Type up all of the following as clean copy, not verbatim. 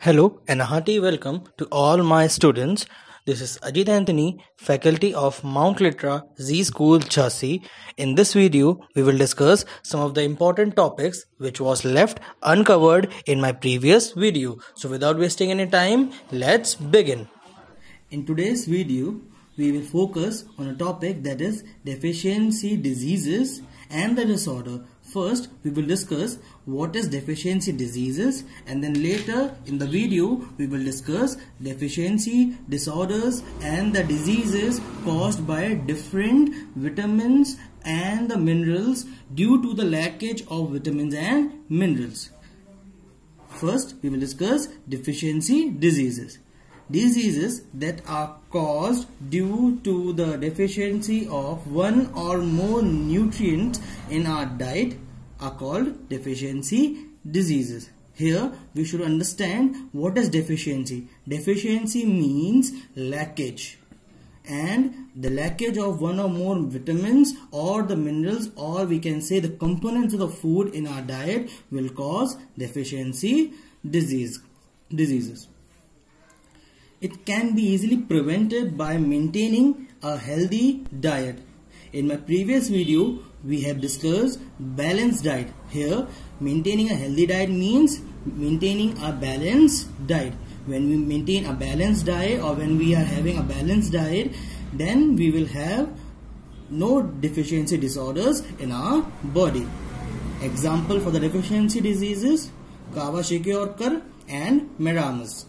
Hello and a hearty welcome to all my students. This is Ajit Anthony, faculty of Mount Litra Z School Chassis. In this video, we will discuss some of the important topics which was left uncovered in my previous video. So without wasting any time, let's begin. In today's video, we will focus on a topic that is deficiency diseases and the disorder. First, we will discuss what is deficiency diseases, and then later in the video we will discuss deficiency disorders and the diseases caused by different vitamins and the minerals due to the lackage of vitamins and minerals. First, we will discuss deficiency diseases. Diseases that are caused due to the deficiency of one or more nutrients in our diet are called deficiency diseases. Here we should understand what is deficiency. Deficiency means lackage, and the lackage of one or more vitamins or the minerals, or we can say the components of the food in our diet, will cause deficiency diseases. It can be easily prevented by maintaining a healthy diet. In my previous video, we have discussed balanced diet. Here, maintaining a healthy diet means maintaining a balanced diet. When we maintain a balanced diet, or when we are having a balanced diet, then we will have no deficiency disorders in our body. Example for the deficiency diseases: Kwashiorkor and Marasmus.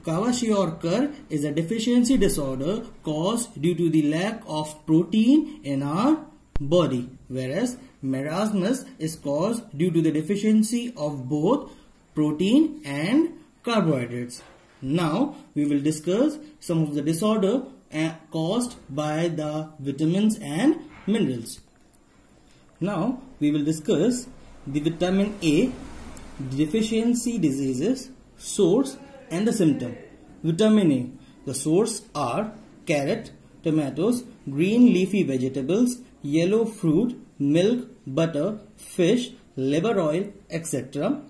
Kwashiorkor is a deficiency disorder caused due to the lack of protein in our body, whereas marasmus is caused due to the deficiency of both protein and carbohydrates. Now we will discuss some of the disorder caused by the vitamins and minerals. Now we will discuss the vitamin A, deficiency diseases, source and the symptom. Vitamin A. The source are carrot, tomatoes, green leafy vegetables, yellow fruit, milk, butter, fish, liver oil, etc.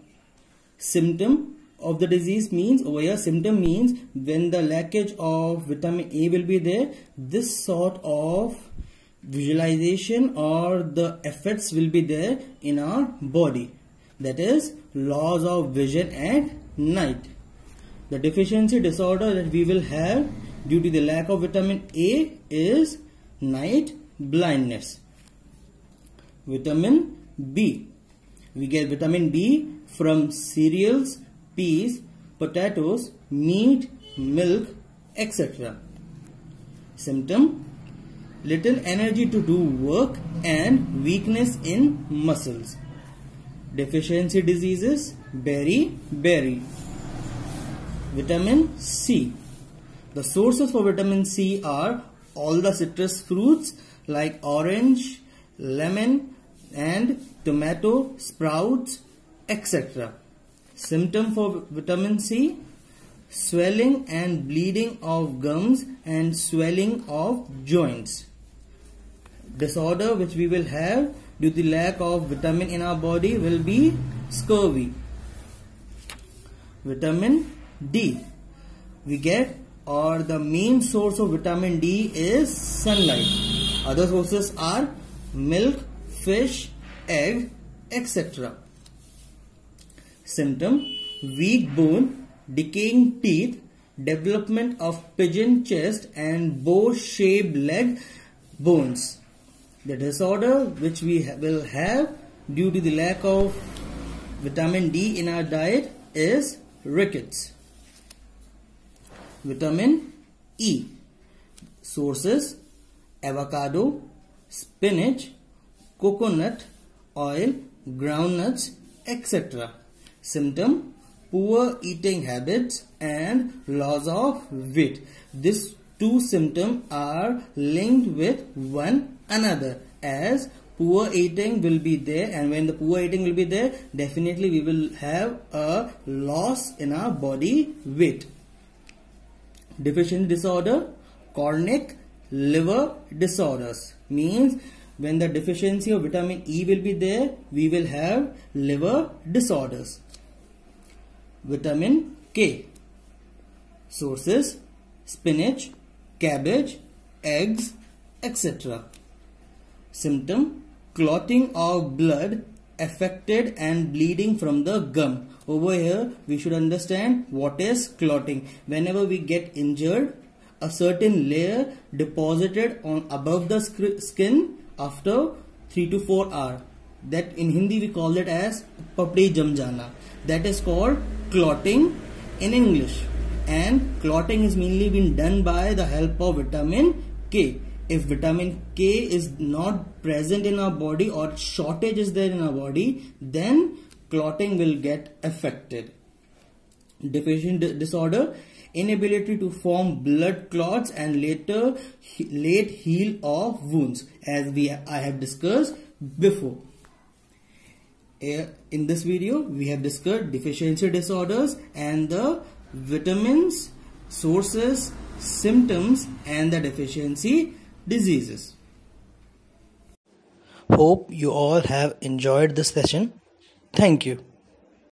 Symptom of the disease means, over here symptom means when the lackage of vitamin A will be there, this sort of visualization or the effects will be there in our body. That is loss of vision at night. The deficiency disorder that we will have due to the lack of vitamin A is night blindness. Vitamin B. We get vitamin B from cereals, peas, potatoes, meat, milk, etc. Symptom: little energy to do work and weakness in muscles. Deficiency diseases: beriberi. Vitamin C. The sources for vitamin C are all the citrus fruits like orange, lemon and tomato, sprouts, etc. Symptom for vitamin C: swelling and bleeding of gums and swelling of joints. Disorder which we will have due to the lack of vitamin in our body will be scurvy. Vitamin D. We get, or the main source of vitamin D is sunlight. Other sources are milk, fish, egg, etc. Symptom: weak bone, decaying teeth, development of pigeon chest and bow-shaped leg bones. The disorder which we will have due to the lack of vitamin D in our diet is rickets. Vitamin E. Sources: avocado, spinach, coconut oil, groundnuts, etc. Symptom: poor eating habits and loss of weight. These two symptoms are linked with one another, as poor eating will be there, and when the poor eating will be there, definitely we will have a loss in our body weight. Deficiency disorder: chronic liver disorders, means when the deficiency of vitamin E will be there, we will have liver disorders. Vitamin K. Sources: spinach, cabbage, eggs, etc. Symptom: clotting of blood affected and bleeding from the gum. Over here we should understand what is clotting. Whenever we get injured, a certain layer deposited on above the skin after 3 to 4 hours. That in Hindi we call it as papdi jam jana. That is called clotting in English. And clotting is mainly been done by the help of vitamin K. If vitamin K is not present in our body or shortage is there in our body, then clotting will get affected. Deficiency disorder: inability to form blood clots and late heal of wounds, as I have discussed before. In this video we have discussed deficiency disorders and the vitamins, sources, symptoms and the deficiency diseases. Hope you all have enjoyed this session. Thank you.